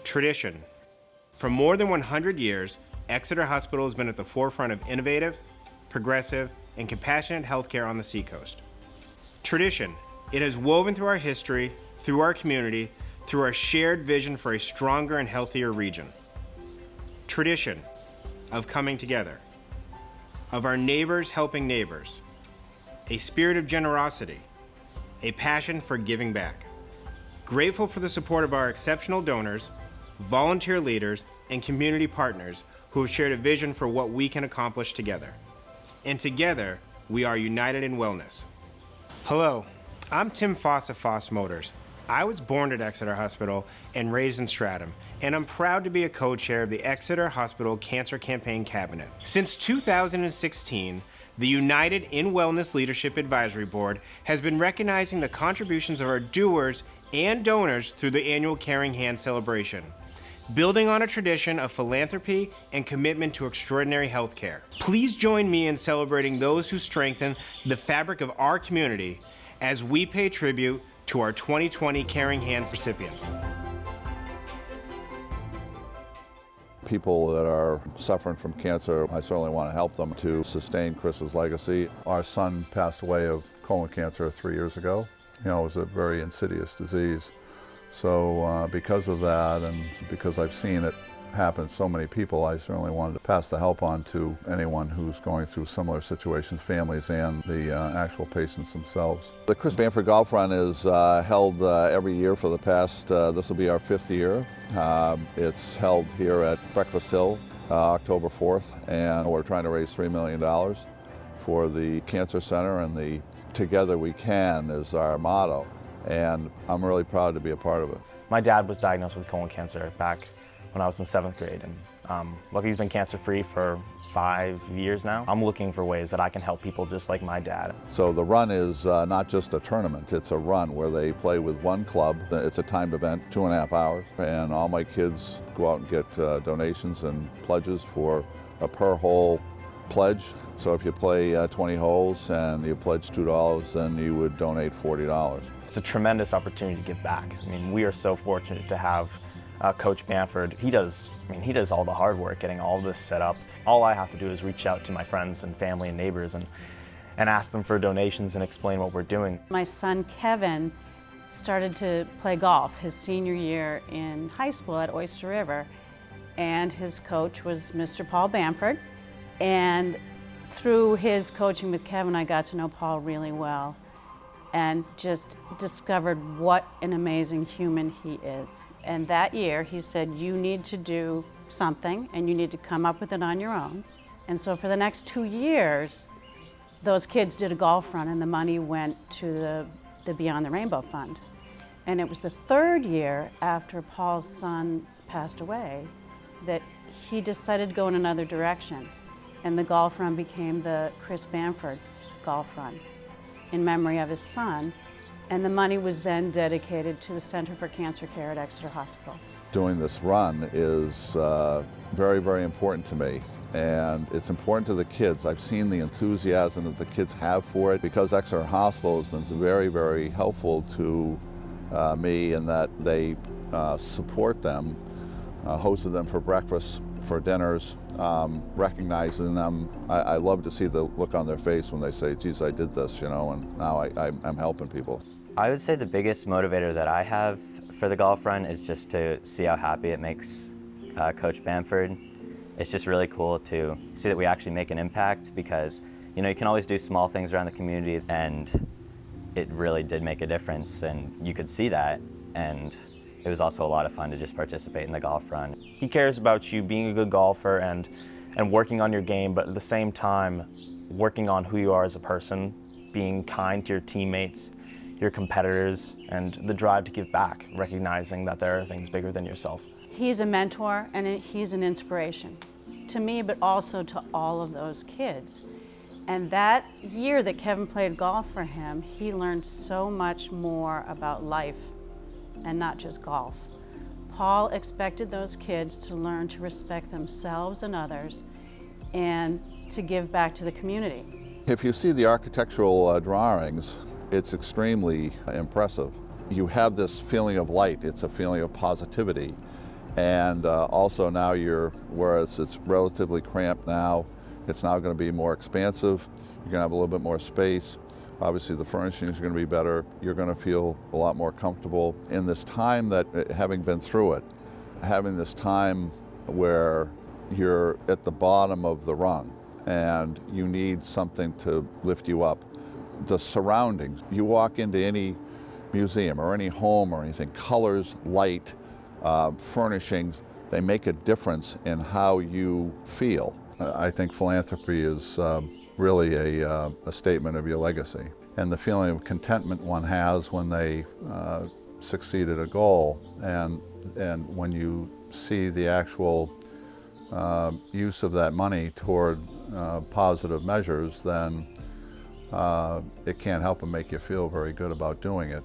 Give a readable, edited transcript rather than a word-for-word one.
Tradition. For more than 100 years, Exeter Hospital has been at the forefront of innovative, progressive, and compassionate healthcare on the seacoast. Tradition. It has woven through our history, through our community, through our shared vision for a stronger and healthier region. Tradition of coming together, of our neighbors helping neighbors, a spirit of generosity, a passion for giving back. Grateful for the support of our exceptional donors, volunteer leaders, and community partners who have shared a vision for what we can accomplish together. And together, we are united in wellness. Hello, I'm Tim Foss of Foss Motors. I was born at Exeter Hospital and raised in Stratham, and I'm proud to be a co-chair of the Exeter Hospital Cancer Campaign Cabinet. Since 2016, the United in Wellness Leadership Advisory Board has been recognizing the contributions of our doers and donors through the annual Caring Hands celebration, building on a tradition of philanthropy and commitment to extraordinary health care. Please join me in celebrating those who strengthen the fabric of our community as we pay tribute to our 2020 Caring Hands recipients. People that are suffering from cancer, I certainly want to help them to sustain Chris's legacy. Our son passed away of colon cancer 3 years ago. It was a very insidious disease. So because of that, and because I've seen it happen to so many people, I certainly wanted to pass the help on to anyone who's going through similar situations, families and the actual patients themselves. The Chris Bamford Golf Run is held every year for the past, this will be our 5th year. It's held here at Breakfast Hill, October 4th, and we're trying to raise $3 million for the Cancer Center, and the Together We Can is our motto, and I'm really proud to be a part of it. My dad was diagnosed with colon cancer back when I was in 7th grade, and luckily he's been cancer-free for 5 years now. I'm looking for ways that I can help people just like my dad. So the run is not just a tournament, it's a run where they play with one club. It's a timed event, 2.5 hours, and all my kids go out and get donations and pledges for a per hole pledge. So if you play 20 holes and you pledge $2, then you would donate $40. It's a tremendous opportunity to give back. I mean, we are so fortunate to have Coach Bamford. He does all the hard work getting all this set up. All I have to do is reach out to my friends and family and neighbors and ask them for donations and explain what we're doing. My son Kevin started to play golf his senior year in high school at Oyster River, and his coach was Mr. Paul Bamford. And through his coaching with Kevin, I got to know Paul really well and just discovered what an amazing human he is. And that year he said, you need to do something and you need to come up with it on your own. And so for the next 2 years, those kids did a golf run and the money went to the Beyond the Rainbow Fund. And it was the 3rd year after Paul's son passed away that he decided to go in another direction. And the golf run became the Chris Bamford Golf Run in memory of his son, and the money was then dedicated to the Center for Cancer Care at Exeter Hospital. Doing this run is very, very important to me, and it's important to the kids. I've seen the enthusiasm that the kids have for it, because Exeter Hospital has been very, very helpful to me in that they support them, hosted them for breakfast, for dinners, recognizing them. I love to see the look on their face when they say, geez, I did this, and now I'm helping people. I would say the biggest motivator that I have for the golf run is just to see how happy it makes Coach Bamford. It's just really cool to see that we actually make an impact, because you can always do small things around the community, and it really did make a difference, and you could see that. And it was also a lot of fun to just participate in the golf run. He cares about you being a good golfer and working on your game, but at the same time, working on who you are as a person, being kind to your teammates, your competitors, and the drive to give back, recognizing that there are things bigger than yourself. He's a mentor and he's an inspiration to me, but also to all of those kids. And that year that Kevin played golf for him, he learned so much more about life and not just golf. Paul expected those kids to learn to respect themselves and others and to give back to the community. If you see the architectural drawings, it's extremely impressive. You have this feeling of light, it's a feeling of positivity, And also now whereas it's relatively cramped now, it's now going to be more expansive. You're going to have a little bit more space. Obviously the furnishing is going to be better. You're going to feel a lot more comfortable in this time that, having been through it, having this time where you're at the bottom of the rung and you need something to lift you up. The surroundings, you walk into any museum or any home or anything, colors, light, furnishings, they make a difference in how you feel. I think philanthropy is really a statement of your legacy. And the feeling of contentment one has when they succeed at a goal, and when you see the actual use of that money toward positive measures, then it can't help but make you feel very good about doing it.